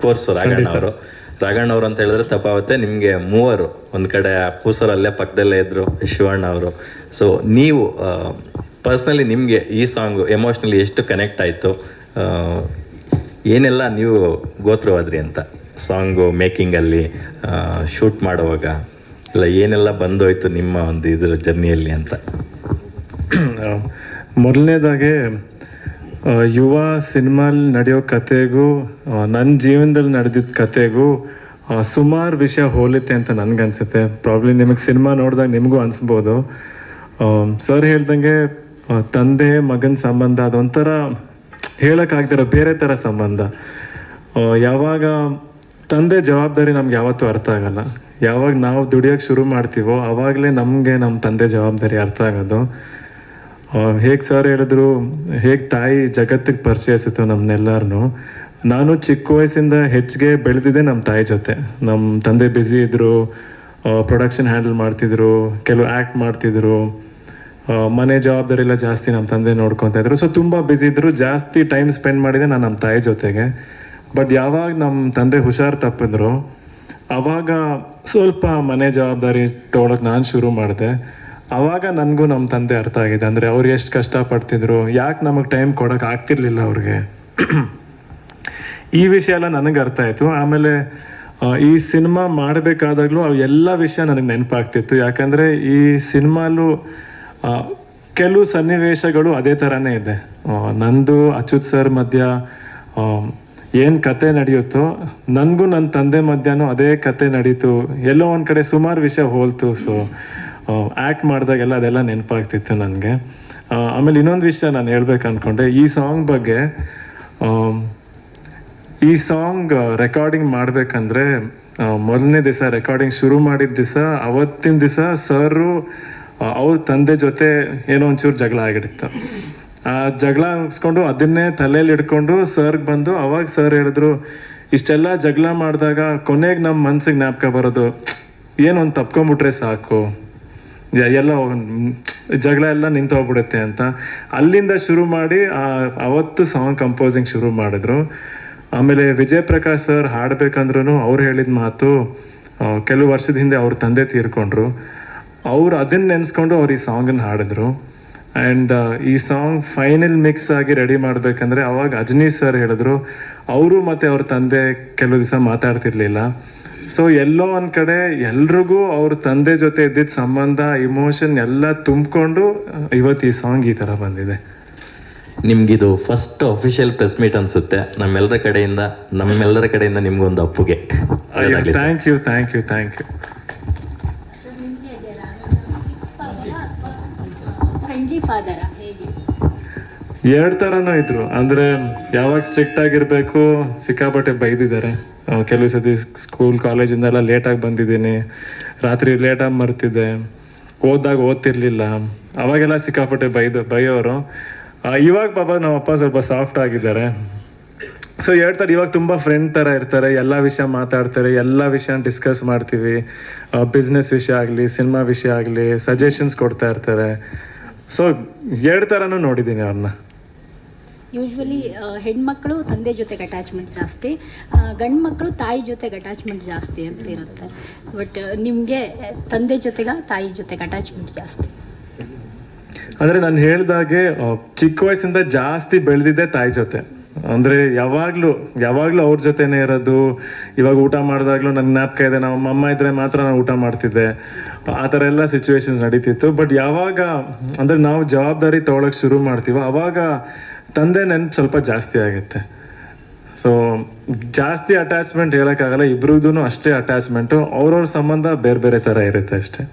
Of course Raghanna ಅವರು ಅಂತ ಹೇಳಿದ್ರೆ ತಪ್ಪಾಗುತ್ತೆ. ನಿಮಗೆ ಮೂವರು ಒಂದು ಕಡೆ ಪೂಸರಲ್ಲೇ ಪಕ್ಕದಲ್ಲೇ ಇದ್ದರು ಶಿವಣ್ಣ ಅವರು. ಸೊ ನೀವು ಪರ್ಸ್ನಲಿ ನಿಮಗೆ ಈ ಸಾಂಗು ಎಮೋಷ್ನಲಿ ಎಷ್ಟು ಕನೆಕ್ಟ್ ಆಯಿತು, ಏನೆಲ್ಲ ನೀವು ಗೋತ್ರವಾದ್ರಿ ಅಂತ ಸಾಂಗು ಮೇಕಿಂಗಲ್ಲಿ, ಶೂಟ್ ಮಾಡುವಾಗ ಇಲ್ಲ ಏನೆಲ್ಲ ಬಂದೋಯ್ತು ನಿಮ್ಮ ಒಂದು ಇದ್ರ ಜರ್ನಿಯಲ್ಲಿ ಅಂತ? ಮೊದಲನೇದಾಗೆ ಯುವ ಸಿನಿಮಾಲ್ ನಡೆಯೋ ಕತೆಗೂ ನನ್ನ ಜೀವನದಲ್ಲಿ ನಡೆದಿದ್ದ ಕತೆಗೂ ಸುಮಾರು ವಿಷಯ ಹೋಲಿತೆ ಅಂತ ನನಗನ್ಸುತ್ತೆ. ಪ್ರಾಬ್ಲಿ ನಿಮಗೆ ಸಿನಿಮಾ ನೋಡಿದಾಗ ನಿಮಗೂ ಅನಿಸ್ಬೋದು. ಸರ್ ಹೇಳ್ದಂಗೆ ತಂದೆ ಮಗನ ಸಂಬಂಧ ಅದೊಂಥರ ಹೇಳೋಕ್ಕಾಗ್ದಿರೋ ಬೇರೆ ಥರ ಸಂಬಂಧ. ಯಾವಾಗ ತಂದೆ ಜವಾಬ್ದಾರಿ ನಮ್ಗೆ ಯಾವತ್ತೂ ಅರ್ಥ ಆಗಲ್ಲ. ಯಾವಾಗ ನಾವು ದುಡಿಯೋಕ್ಕೆ ಶುರು ಮಾಡ್ತೀವೋ ಆವಾಗಲೇ ನಮಗೆ ನಮ್ಮ ತಂದೆ ಜವಾಬ್ದಾರಿ ಅರ್ಥ ಆಗೋದು. ಹೇಗೆ ಸರ್ ಹೇಳಿದ್ರು, ಹೇಗೆ ತಾಯಿ ಜಗತ್ತಿಗೆ ಪರಿಚಯಿಸಿತು ನಮ್ಮನ್ನೆಲ್ಲರನ್ನೂ. ನಾನು ಚಿಕ್ಕ ವಯಸ್ಸಿಂದ ಹೆಚ್ಚಿಗೆ ಬೆಳೆದಿದ್ದೆ ನಮ್ಮ ತಾಯಿ ಜೊತೆ. ನಮ್ಮ ತಂದೆ ಬ್ಯುಸಿ ಇದ್ದರು, ಪ್ರೊಡಕ್ಷನ್ ಹ್ಯಾಂಡಲ್ ಮಾಡ್ತಿದ್ರು, ಕೆಲವು ಆ್ಯಕ್ಟ್ ಮಾಡ್ತಿದ್ರು, ಮನೆ ಜವಾಬ್ದಾರಿ ಎಲ್ಲ ಜಾಸ್ತಿ ನಮ್ಮ ತಂದೆ ನೋಡ್ಕೊತಾ ಇದ್ರು. ಸೊ ತುಂಬ ಬ್ಯುಸಿ ಇದ್ದರು. ಜಾಸ್ತಿ ಟೈಮ್ ಸ್ಪೆಂಡ್ ಮಾಡಿದೆ ನಾನು ನಮ್ಮ ತಾಯಿ ಜೊತೆಗೆ. ಬಟ್ ಯಾವಾಗ ನಮ್ಮ ತಂದೆ ಹುಷಾರು ತಪ್ಪಿದ್ರು ಆವಾಗ ಸ್ವಲ್ಪ ಮನೆ ಜವಾಬ್ದಾರಿ ತೊಗೊಳಕ್ಕೆ ನಾನು ಶುರು ಮಾಡಿದೆ. ಆವಾಗ ನನಗೂ ನಮ್ಮ ತಂದೆ ಅರ್ಥ ಆಗಿದೆ. ಅಂದರೆ ಅವ್ರು ಎಷ್ಟು ಕಷ್ಟಪಡ್ತಿದ್ರು, ಯಾಕೆ ನಮಗೆ ಟೈಮ್ ಕೊಡೋಕೆ ಆಗ್ತಿರ್ಲಿಲ್ಲ ಅವ್ರಿಗೆ. ಈ ವಿಷಯ ಎಲ್ಲ ನನಗೆ ಅರ್ಥ ಆಯಿತು. ಆಮೇಲೆ ಈ ಸಿನಿಮಾ ಮಾಡಬೇಕಾದಾಗಲೂ ಅವು ಎಲ್ಲ ವಿಷಯ ನನಗೆ ನೆನಪಾಗ್ತಿತ್ತು. ಯಾಕಂದರೆ ಈ ಸಿನಿಮಾಲು ಕೆಲವು ಸನ್ನಿವೇಶಗಳು ಅದೇ ಥರನೇ ಇದೆ. ನಂದು ಅಚ್ಯುತ್ ಸರ್ ಮಧ್ಯ ಏನು ಕತೆ ನಡೆಯುತ್ತೋ ನನಗೂ ನನ್ನ ತಂದೆ ಮಧ್ಯನೂ ಅದೇ ಕತೆ ನಡೀತು. ಎಲ್ಲೋ ಒಂದು ಕಡೆ ಸುಮಾರು ವಿಷಯ ಹೋಲ್ತು. ಸೊ ಆ್ಯಕ್ಟ್ ಮಾಡಿದಾಗೆಲ್ಲ ಅದೆಲ್ಲ ನೆನಪಾಗ್ತಿತ್ತು ನನಗೆ. ಆಮೇಲೆ ಇನ್ನೊಂದು ವಿಷಯ ನಾನು ಹೇಳ್ಬೇಕು ಅಂದ್ಕೊಂಡೆ ಈ ಸಾಂಗ್ ಬಗ್ಗೆ. ಈ ಸಾಂಗ್ ರೆಕಾರ್ಡಿಂಗ್ ಮಾಡಬೇಕಂದ್ರೆ ಮೊದಲನೇ ದಿವಸ ರೆಕಾರ್ಡಿಂಗ್ ಶುರು ಮಾಡಿದ ದಿವಸ, ಅವತ್ತಿನ ದಿವಸ ಸರು ಅವ್ರ ತಂದೆ ಜೊತೆ ಏನೋ ಒಂಚೂರು ಜಗಳ ಆಗಿಡಿತ್ತು. ಆ ಜಗಳ ಮುಗಿಸ್ಕೊಂಡು ಅದನ್ನೇ ತಲೆಯಲ್ಲಿ ಇಟ್ಕೊಂಡು ಸರ್ಗೆ ಬಂದು ಅವಾಗ ಸರ್ ಹೇಳಿದ್ರು, ಇಷ್ಟೆಲ್ಲ ಜಗಳ ಮಾಡಿದಾಗ ಕೊನೆಗೆ ನಮ್ಮ ಮನ್ಸಿಗೆ ಜ್ಞಾಪಕ ಬರೋದು ಏನೊಂದು ತಪ್ಕೊಂಬಿಟ್ರೆ ಸಾಕು, ಎಲ್ಲ ಜಗಳ ಎಲ್ಲ ನಿಂತೋಗ್ಬಿಡುತ್ತೆ ಅಂತ. ಅಲ್ಲಿಂದ ಶುರು ಮಾಡಿ ಅವತ್ತು ಸಾಂಗ್ ಕಂಪೋಸಿಂಗ್ ಶುರು ಮಾಡಿದ್ರು. ಆಮೇಲೆ ವಿಜಯ್ ಪ್ರಕಾಶ್ ಸರ್ ಹಾಡಬೇಕಂದ್ರೂ ಅವ್ರು ಹೇಳಿದ ಮಾತು, ಕೆಲವು ವರ್ಷದ ಹಿಂದೆ ಅವ್ರ ತಂದೆ ತೀರ್ಕೊಂಡ್ರು. ಅವ್ರು ಅದನ್ನು ನೆನೆಸ್ಕೊಂಡು ಅವ್ರು ಈ ಸಾಂಗನ್ನು ಹಾಡಿದ್ರು. ಆ್ಯಂಡ್ ಈ ಸಾಂಗ್ ಫೈನಲ್ ಮಿಕ್ಸ್ ಆಗಿ ರೆಡಿ ಮಾಡಬೇಕಂದ್ರೆ ಅವಾಗ ಅಜನೀಶ್ ಸರ್ ಹೇಳಿದ್ರು, ಅವರು ಮತ್ತು ಅವ್ರ ತಂದೆ ಕೆಲವು ದಿವಸ ಮಾತಾಡ್ತಿರ್ಲಿಲ್ಲ. ಸೊ ಎಲ್ಲೋ ಒಂದು ಕಡೆ ಎಲ್ರಿಗೂ ಅವ್ರ ತಂದೆ ಜೊತೆ ಇದ್ದಿದ್ದ ಸಂಬಂಧ, ಇಮೋಷನ್ ಎಲ್ಲ ತುಂಬಿಕೊಂಡು ಇವತ್ತು ಈ ಸಾಂಗ್ ಈ ಥರ ಬಂದಿದೆ. ನಿಮಗಿದು ಫಸ್ಟ್ ಅಫಿಷಿಯಲ್ ಪ್ರೆಸ್ ಮೀಟ್ ಅನಿಸುತ್ತೆ ನಮ್ಮೆಲ್ಲರ ಕಡೆಯಿಂದ ನಿಮ್ಗೊಂದು ಅಪ್ಪುಗೆ. Thank you. ಎರಡು ಥರನೂ ಇದ್ರು. ಅಂದರೆ ಯಾವಾಗ ಸ್ಟ್ರಿಕ್ಟ್ ಆಗಿರಬೇಕು ಸಿಕ್ಕಾಪಟ್ಟೆ ಬೈದಿದ್ದಾರೆ. ಕೆಲವು ಸತಿ ಸ್ಕೂಲ್ ಕಾಲೇಜಿಂದೆಲ್ಲ ಲೇಟಾಗಿ ಬಂದಿದ್ದೀನಿ, ರಾತ್ರಿ ಲೇಟಾಗಿ ಮರ್ತಿದ್ದೆ, ಓದಿದಾಗ ಓದ್ತಿರ್ಲಿಲ್ಲ, ಅವಾಗೆಲ್ಲ ಸಿಕ್ಕಾಪಟ್ಟೆ ಬೈಯೋರು. ಇವಾಗ ಪಾಪ ನಮ್ಮಪ್ಪ ಸ್ವಲ್ಪ ಸಾಫ್ಟ್ ಆಗಿದ್ದಾರೆ. ಸೊ ಹೇಳ್ತಾರೆ, ಇವಾಗ ತುಂಬ ಫ್ರೆಂಡ್ ಥರ ಇರ್ತಾರೆ, ಎಲ್ಲ ವಿಷಯ ಮಾತಾಡ್ತಾರೆ, ಎಲ್ಲ ವಿಷಯ ಡಿಸ್ಕಸ್ ಮಾಡ್ತೀವಿ. ಬಿಸ್ನೆಸ್ ವಿಷಯ ಆಗಲಿ, ಸಿನಿಮಾ ವಿಷಯ ಆಗಲಿ, ಸಜೆಷನ್ಸ್ ಕೊಡ್ತಾ ಇರ್ತಾರೆ. ಸೊ ಎರಡು ಥರನೂ ನೋಡಿದ್ದೀನಿ ಅವ್ರನ್ನ. ಯೂಶ್ವಲಿ ಹೆಣ್ಮಕ್ಳು ತಂದೆ ಜೊತೆಗೆ ಅಟ್ಯಾಚ್ಮೆಂಟ್ ಜಾಸ್ತಿ, ಗಂಡು ಮಕ್ಕಳು ತಾಯಿ ಜೊತೆಗೆ ಅಟ್ಯಾಚ್ಮೆಂಟ್ ಜಾಸ್ತಿ ಅಂತ ಇರುತ್ತೆ. ಬಟ್ ನಿಮಗೆ ತಂದೆ ಜೊತೆಗೆ ತಾಯಿ ಜೊತೆಗೆ ಅಟ್ಯಾಚ್ಮೆಂಟ್ ಜಾಸ್ತಿ? ಅಂದರೆ ನಾನು ಹೇಳ್ದಾಗೆ ಚಿಕ್ಕ ವಯಸ್ಸಿಂದ ಜಾಸ್ತಿ ಬೆಳೆದಿದ್ದೆ ತಾಯಿ ಜೊತೆ. ಅಂದರೆ ಯಾವಾಗಲೂ ಅವ್ರ ಜೊತೆನೇ ಇರೋದು. ಇವಾಗ ಊಟ ಮಾಡಿದಾಗಲೂ ನನ್ನ ಜ್ಞಾಪಕ ಇದೆ, ನಮ್ಮ ಅಮ್ಮ ಇದ್ದರೆ ಮಾತ್ರ ನಾನು ಊಟ ಮಾಡ್ತಿದ್ದೆ. ಆ ಥರ ಎಲ್ಲ ಸಿಚುವೇಶನ್ಸ್ ನಡೀತಿತ್ತು. ಬಟ್ ಯಾವಾಗ ಅಂದರೆ ನಾವು ಜವಾಬ್ದಾರಿ ತೊಗೊಳಕ್ಕೆ ಶುರು ಮಾಡ್ತೀವೋ ಆವಾಗ ತಂದೆ ನೆನಪು ಸ್ವಲ್ಪ ಜಾಸ್ತಿ ಆಗುತ್ತೆ. ಸೊ ಜಾಸ್ತಿ ಅಟ್ಯಾಚ್ಮೆಂಟ್ ಹೇಳೋಕ್ಕಾಗಲ್ಲ, ಇಬ್ರಿಗೂ ಅಷ್ಟೇ ಅಟ್ಯಾಚ್ಮೆಂಟು. ಅವ್ರವ್ರ ಸಂಬಂಧ ಬೇರೆ ಬೇರೆ ಥರ ಇರುತ್ತೆ ಅಷ್ಟೇ.